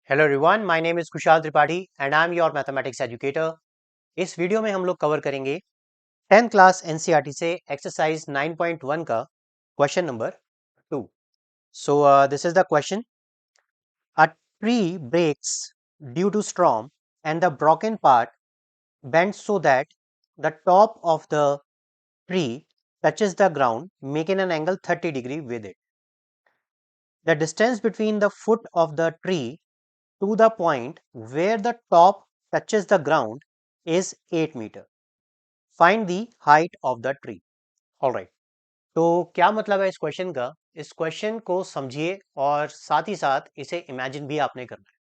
Hello everyone, my name is Kushal Tripathi and I am your mathematics educator. इस वीडियो में हम लोग कवर करेंगे 10th क्लास एनसीईआरटी से एक्सरसाइज 9.1 का question number 2। So this is the question. A tree breaks due to storm and the broken part bends so that the top of the tree touches the ground, making an angle 30 degree with it. The distance between the foot of the tree to the point where the top touches the ground is 8 meter. Find the height of the tree. All right. तो क्या मतलब है इस question का? इस question को समझिए और साथ ही साथ इसे इमेजिन भी आपने करना है।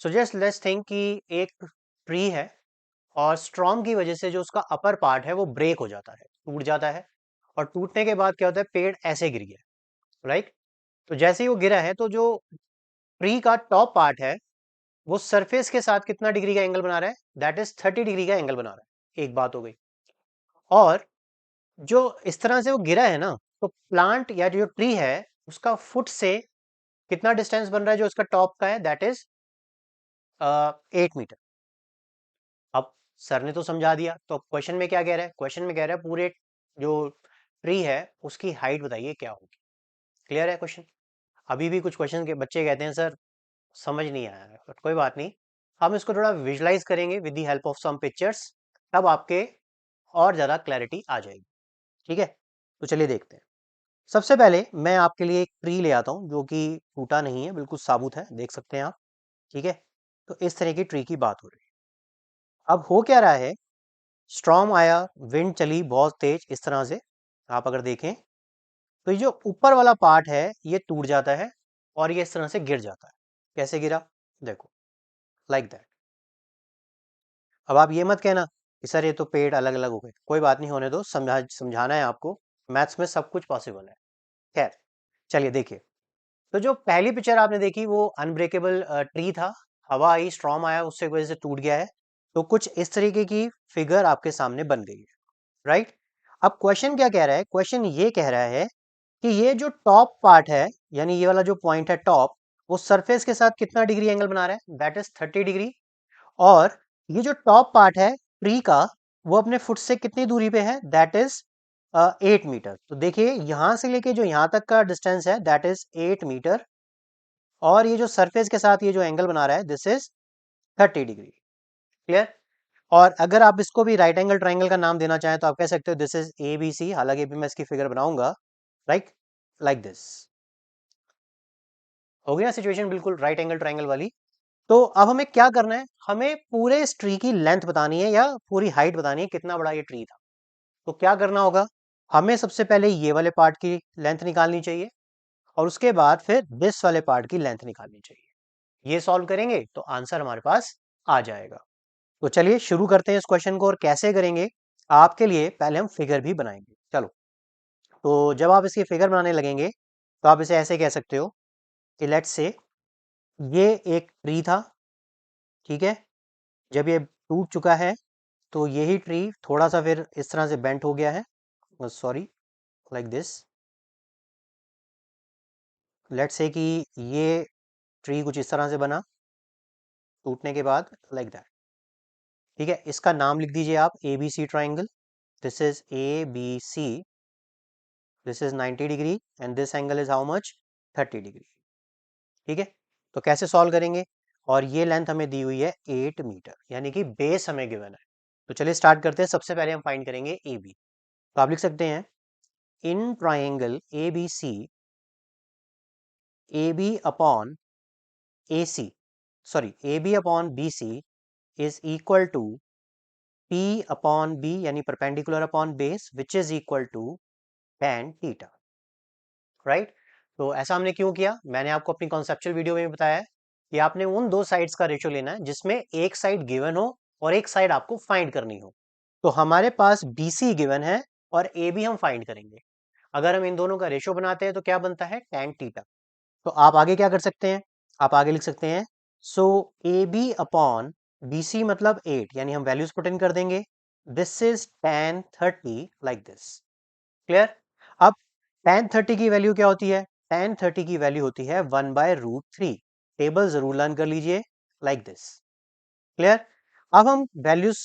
सो जस्ट लेट्स थिंक कि एक ट्री है और स्ट्रॉम की वजह से जो उसका अपर पार्ट है वो ब्रेक हो जाता है, टूट जाता है। और टूटने के बाद क्या होता है, पेड़ ऐसे गिर गया, राइट। तो जैसे ही वो गिरा है तो जो ट्री का टॉप पार्ट है वो सरफेस के साथ कितना डिग्री का एंगल बना रहा है? दैट इज 30 डिग्री का एंगल बना रहा है। एक बात हो गई। और जो इस तरह से वो गिरा है ना, तो प्लांट या जो ट्री है उसका फुट से कितना डिस्टेंस बन रहा है जो उसका टॉप का है? That is 8 metre. अब सर ने तो समझा दिया, तो क्वेश्चन में क्या कह रहा है? क्वेश्चन में कह रहा है पूरे जो ट्री है उसकी हाइट बताइए क्या होगी। क्लियर है क्वेश्चन? अभी भी कुछ क्वेश्चन के बच्चे कहते हैं सर समझ नहीं आया है, बट कोई बात नहीं, हम इसको थोड़ा विजुलाइज करेंगे with the help of some pictures, तब आपके और ज़्यादा क्लैरिटी आ जाएगी। ठीक है, तो चलिए देखते हैं। सबसे पहले मैं आपके लिए एक ट्री ले आता हूँ जो कि टूटा नहीं है, बिल्कुल साबुत है, देख सकते हैं आप। ठीक है, तो इस तरह की ट्री की बात हो रही है। अब हो क्या रहा है, स्ट्रॉम आया, विंड चली बहुत तेज इस तरह से। आप अगर देखें तो ये जो ऊपर वाला पार्ट है ये टूट जाता है और ये इस तरह से गिर जाता है। कैसे गिरा? देखो, लाइक दैट। अब आप ये मत कहना कि सर ये तो पेड़ अलग अलग हो गए। कोई बात नहीं, होने दो, समझाना है आपको। मैथ्स में सब कुछ पॉसिबल है। खैर, चलिए देखिए। तो जो पहली पिक्चर आपने देखी वो अनब्रेकेबल ट्री था। हवा आई, स्ट्रॉम आया, उससे वजह से टूट गया है। तो कुछ इस तरीके की फिगर आपके सामने बन गई है, राइट। अब क्वेश्चन क्या कह रहा है? क्वेश्चन ये कह रहा है कि ये जो टॉप पार्ट है, यानी ये वाला जो पॉइंट है टॉप, वो सरफेस के साथ कितना डिग्री एंगल बना रहा है? That is 30 degree. और ये जो टॉप पार्ट है ट्री का, वो अपने फुट से कितनी दूरी पे है? That is 8 metre. तो देखिए यहां से लेके जो यहां तक का डिस्टेंस है दैट इज 8 मीटर। और ये जो सरफेस के साथ ये जो एंगल बना रहा है दिस इज 30 डिग्री। क्लियर? और अगर आप इसको भी राइट एंगल ट्राइंगल का नाम देना चाहें तो आप कह सकते हो this is A B C. हालांकि अभी मैं इसकी फिगर बनाऊंगा, राइट, लाइक दिस। हो गया सिचुएशन बिल्कुल राइट एंगल ट्राइंगल वाली। तो अब हमें क्या करना है? हमें पूरे इस ट्री की लेंथ बतानी है या पूरी हाइट बतानी है, कितना बड़ा ये ट्री था। तो क्या करना होगा? हमें सबसे पहले ये वाले पार्ट की लेंथ निकालनी चाहिए और उसके बाद फिर दिस वाले पार्ट की लेंथ निकालनी चाहिए। ये सॉल्व करेंगे तो आंसर हमारे पास आ जाएगा। तो चलिए शुरू करते हैं इस क्वेश्चन को। और कैसे करेंगे, आपके लिए पहले हम फिगर भी बनाएंगे। चलो, तो जब आप इसकी फिगर बनाने लगेंगे तो आप इसे ऐसे कह सकते हो कि लेट्स से ये एक ट्री था। ठीक है, जब ये टूट चुका है तो यही ट्री थोड़ा सा फिर इस तरह से बेंट हो गया है, sorry, like this. Let's say कि ये ट्री कुछ इस तरह से बना टूटने के बाद, लाइक दैट। ठीक है, इसका नाम लिख दीजिए आप A B C triangle. This is A B C. This is 90 degree and this angle is how much? 30 degree. ठीक है, तो कैसे सॉल्व करेंगे? और ये लेंथ हमें दी हुई है 8 मीटर, यानी कि बेस हमें गिवन है। तो चलिए स्टार्ट करते हैं। सबसे पहले हम फाइंड करेंगे ए बी। तो आप लिख सकते हैं in triangle A B C, A B upon A C, sorry, A B upon B C is equal to P upon B, यानी perpendicular upon base, which is equal to tan theta, right. तो ऐसा हमने क्यों किया? मैंने आपको अपनी conceptual video में बताया है कि आपने उन दो साइड्स का रेशियो लेना है जिसमें एक साइड गिवन हो और एक साइड आपको फाइंड करनी हो। तो हमारे पास बी सी गिवन है और ए बी हम फाइंड करेंगे। अगर हम इन दोनों का रेशियो बनाते हैं तो क्या बनता है? tan theta. तो आप आगे क्या कर सकते हैं? आप आगे लिख सकते हैं so A B upon B C मतलब 8, यानी हम वैल्यूज पुट इन कर देंगे। This is tan 30, like this. Clear? अब tan 30 की वैल्यू क्या होती है? tan 30 की वैल्यू होती है 1/√3। टेबल जरूर लर्न कर लीजिए लाइक दिस। क्लियर? अब हम वैल्यूज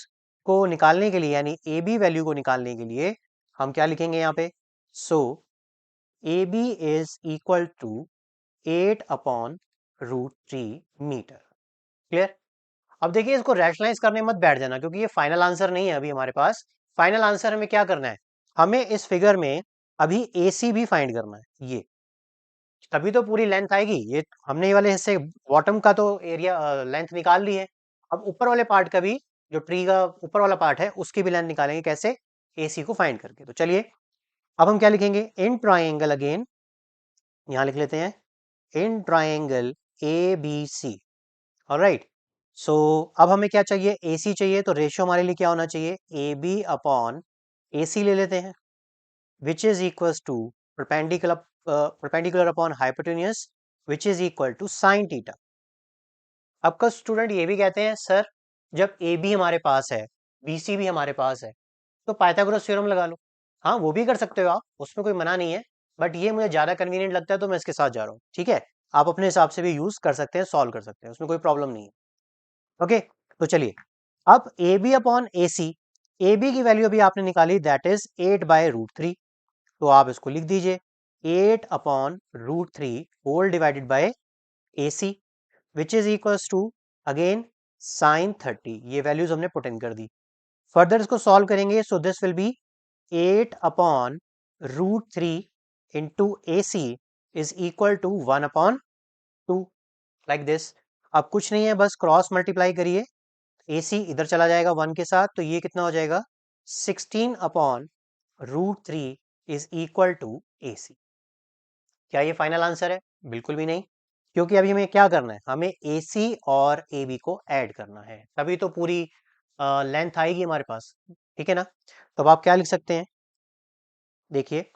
को निकालने के लिए यानी ए बी वैल्यू को निकालने के लिए हम क्या लिखेंगे यहाँ पे? So A B is equal to 8/√3 metre. Clear? अब देखिए इसको रैशनलाइज करने मत बैठ जाना क्योंकि ये फाइनल आंसर नहीं है अभी हमारे पास। फाइनल आंसर हमें क्या करना है? हमें इस फिगर में अभी ए सी भी फाइंड करना है, ये तभी तो पूरी लेंथ आएगी। ये हमने ये वाले हिस्से बॉटम का तो एरिया लेंथ निकाल ली है। अब ऊपर वाले पार्ट का भी, जो ट्री का ऊपर वाला पार्ट है उसकी भी लेंथ निकालेंगे। कैसे? AC को फाइंड करके। तो चलिए अब हम क्या लिखेंगे? इन ट्राइंगल, अगेन यहां लिख लेते हैं, इन ट्राइंगल ABC। ऑलराइट, सो अब हमें क्या चाहिए? AC चाहिए, तो रेशियो हमारे लिए क्या होना चाहिए? AB/AC ले लेते हैं, which is equals to perpendicular upon hypotenuse, which is equal to sin theta। अब का स्टूडेंट ये भी कहते हैं सर जब ए बी हमारे पास है, बी सी भी हमारे पास है, तो पाइथागोरस थ्योरम लगा लो। हाँ वो भी कर सकते हो आप, उसमें कोई मना नहीं है, बट ये मुझे ज़्यादा कन्वीनियंट लगता है तो मैं इसके साथ जा रहा हूँ। ठीक है, आप अपने हिसाब से भी यूज़ कर सकते हैं, सॉल्व कर सकते हैं, उसमें कोई प्रॉब्लम नहीं है। ओके, तो चलिए अब A B upon A C, A B की वैल्यू अभी आपने निकाली, दैट इज 8/√3। तो आप इसको लिख दीजिए 8/√3 whole divided by A C, which is equals to again sine 30। ये वैल्यूज हमने पुट इन कर दी। फर्दर इसको सॉल्व करेंगे, so this will be 8/√3 into A C is equal to 1/2, like this. अब कुछ नहीं है, बस क्रॉस मल्टीप्लाई करिए, ए सी इधर चला जाएगा 1 के साथ, तो ये कितना हो जाएगा? 16/√3 इज इक्वल टू ए सी। क्या ये फाइनल आंसर है? बिल्कुल भी नहीं, क्योंकि अभी हमें क्या करना है? हमें ए सी और ए बी को ऐड करना है, तभी तो पूरी लेंथ आएगी हमारे पास। ठीक है ना? तो अब आप क्या लिख सकते हैं? देखिए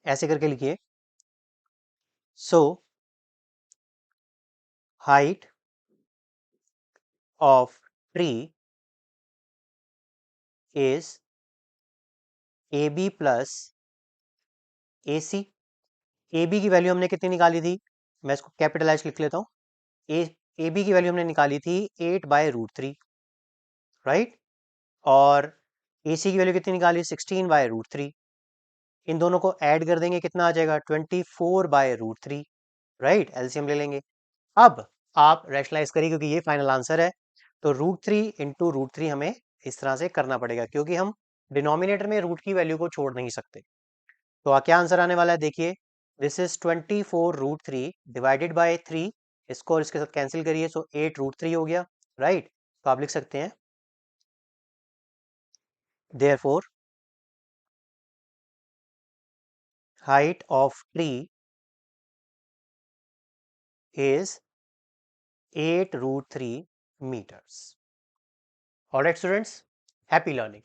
ऐसे करके लिखिए, so height of tree is A B plus A C. A B की वैल्यू हमने कितनी निकाली थी? मैं इसको कैपिटलाइज लिख लेता हूँ। ए बी की वैल्यू हमने निकाली थी 8/√3, राइट? और ए सी की वैल्यू कितनी निकाली? 16/√3। इन दोनों को ऐड कर देंगे, कितना आ जाएगा? 24/√3, राइट? एलसीएम ले लेंगे। अब आप रैशनलाइज करिए क्योंकि ये फाइनल आंसर है, तो √3 इंटू √3 हमें इस तरह से करना पड़ेगा क्योंकि हम डिनोमिनेटर में रूट की वैल्यू को छोड़ नहीं सकते। तो क्या आंसर आने वाला है? देखिए, दिस इज 24√3 डिवाइडेड बाय 3, इसको और इसके साथ कैंसिल करिए, सो 8√3 हो गया, राइट? तो आप लिख सकते हैं therefore height of tree is 8√3 meters. Alright students, happy learning.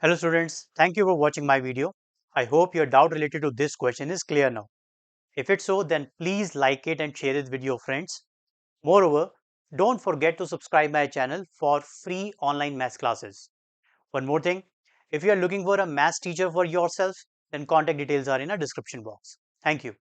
Hello students, thank you for watching my video. I hope your doubt related to this question is clear now. If it's so, then please like it and share it with your friends. Moreover, don't forget to subscribe my channel for free online maths classes. One more thing, if you are looking for a maths teacher for yourself, then contact details are in a description box. Thank you.